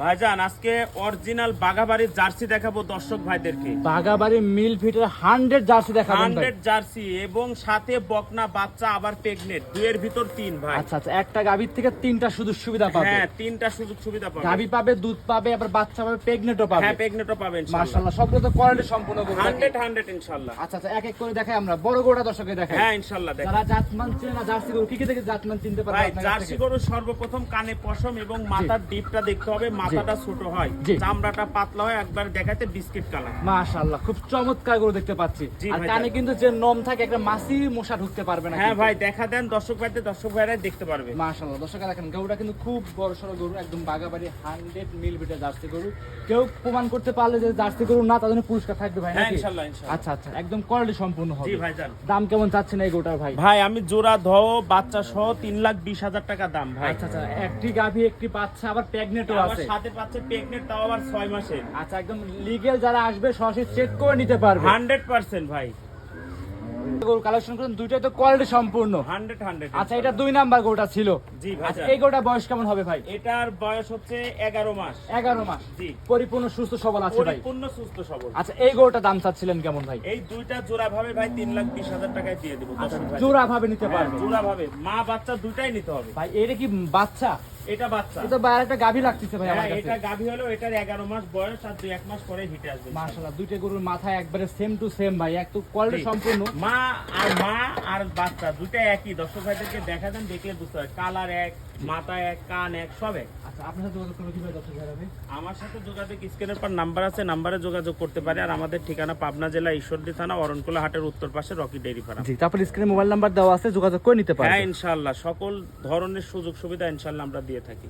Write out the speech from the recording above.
ভাইজান আজকে original বাঘাবাড়ির jersey দেখাবো দর্শক ভাইদেরকে। বাঘাবাড়ি মিল ফিটের 100 জার্সি দেখাবেন ভাই। 100 জার্সি এবং সাথে বকনা বাচ্চা আবার প্রেগনেন্ট, দুইয়ের ভিতর তিন ভাই। আচ্ছা আচ্ছা, একটা গাভীর থেকে তিনটা সুযোগ সুবিধা পাবে। হ্যাঁ, তিনটা সুযোগ সুবিধা পাবে। গাভী পাবে, দুধ পাবে, আবার বাচ্চা পাবে, প্রেগনেন্টও পাবে। হ্যাঁ, প্রেগনেন্টও পাবে ইনশাআল্লাহ। মাশাআল্লাহ, সবগুলো তো কোয়ালিটি সম্পূর্ণ করবে 100 ইনশাআল্লাহ। আচ্ছা আচ্ছা, এক এক করে দেখাই আমরা। বড় গরুটা দর্শককে দেখাই। হ্যাঁ ইনশাআল্লাহ দেখাই। যারা জাতমান চেনে না জার্সি গরু, কি কি থেকে জাতমান চিনতে পারবে ভাই আপনার কাছ জার্সি থেকে? গরু সর্বপ্রথম কানে পশম এবং মাথার ডিপটা দেখতে হবে, মাথাটা ছোট হয়, জি। চামড়াটা পাতলা হয়, একবার দেখাতে বিস্কিট কালার। মাশাআল্লাহ, খুব চমৎকার গরু দেখতে পাচ্ছি। জি আর ভাই, কানে কিন্তু যে নম থাকে, একটা মাছি মশা ঢুকতে পারবে না। হ্যাঁ কিন্তু। ভাই দেখা দেন দর্শক ভাইদের, দর্শক ভাইরাই দেখতে পারবে। মাশাআল্লাহ, দর্শক দেখেন গরুটা কিন্তু খুব বড় সড়ো গরু, একদম বাগাবাড়ি 100 মিল বিটের জার্সি গরু। কেউ প্রমাণ করতে পারলে যে জার্সি গরু না, তাদের জন্য পুরস্কার থাকবে ভাই হ্যাঁ নাকি? ইনশাআল্লাহ ইনশাআল্লাহ। আচ্ছা আচ্ছা, একদম কোয়ালিটি সম্পূর্ণ হবে। জি ভাইজান। দাম কেমন চাচ্ছেন এই গরুটার ভাই? ভাই আমি জোড়া ধও বাচ্চা সহ 3,20,000 টাকা দাম ভাই। আচ্ছা আচ্ছা, একটি গাভী, একটি বাচ্চা, আবার প্রেগনেন্টও আমার আছে। সাথে পাচ্ছে প্রেগনেন্ট, তাও আবার 6 মাসের। আচ্ছা, একদম লিগ্যাল যারা আসবে সরাসরি চেক করে নিতে পারবে। 100% ভাই। গরু কালেকশন করেন, দুইটাই তো কোয়ালিটি সম্পূর্ণ। 100 আচ্ছা, এটা 2 নাম্বার গরুটা ছিল। জি ভাই। আচ্ছা, এই গরুটার বয়স কেমন হবে ভাই? এটার বয়স হচ্ছে 11 মাস। 11 মাস। জি। পরিপূর্ণ সুস্থ সবল আছে ভাই। পরিপূর্ণ সুস্থ সবল। আচ্ছা, এই গরুটার দাম চাচ্ছিলেন কেমন ভাই? এই দুইটা জোড়া ভাবে ভাই 3,20,000 টাকায় দিয়ে দেব আচ্ছা, দর্শক ভাই। জোড়া ভাবে নিতে হ্যাঁ, পারবে। জোড়া ভাবে মা বাচ্চা দুটাই নিতে হবে ভাই এটা কি বাচ্চা? এটা বাচ্চা। এটা বাইরে একটা গাভী লাগতেছে ভাই আমার হ্যাঁ, কাছে। এটা গাভী হলো, এটার 11 মাস বয়স, আর 2-1 মাস পরে হিটে আসবে। মাশাআল্লাহ, দুইটা গরুর মাথায় একবারে সেম টু সেম ভাই, এক তো কোয়ালিটি জি। সম্পূর্ণ। মা আর বাচ্চা দুইটা একই, দর্শক ভাইদেরকে দেখা দেন, দেখলে বুঝতে হয় কালার এক, মাথা এক, কান এক, সব এক। আচ্ছা, আপনার সাথে যোগাযোগ করলে কিভাবে দর্শক ভাই হবে? আমার সাথে যোগাযোগ স্ক্রিনের পর নাম্বার আছে, নাম্বারে যোগাযোগ করতে পারে। আর আমাদের ঠিকানা পাবনা জেলা ঈশ্বরদী থানা অরণকুলা হাটের উত্তর পাশে রকি ডেইরি ফার্ম। জি, তারপর স্ক্রিনে মোবাইল নাম্বার দেওয়া আছে, যোগাযোগ করে নিতে হ্যাঁ পারবেন। ইনশাআল্লাহ সকল ধরনের সুযোগ সুবিধা ইনশাআল্লাহ আমরা দিয়ে থাকি।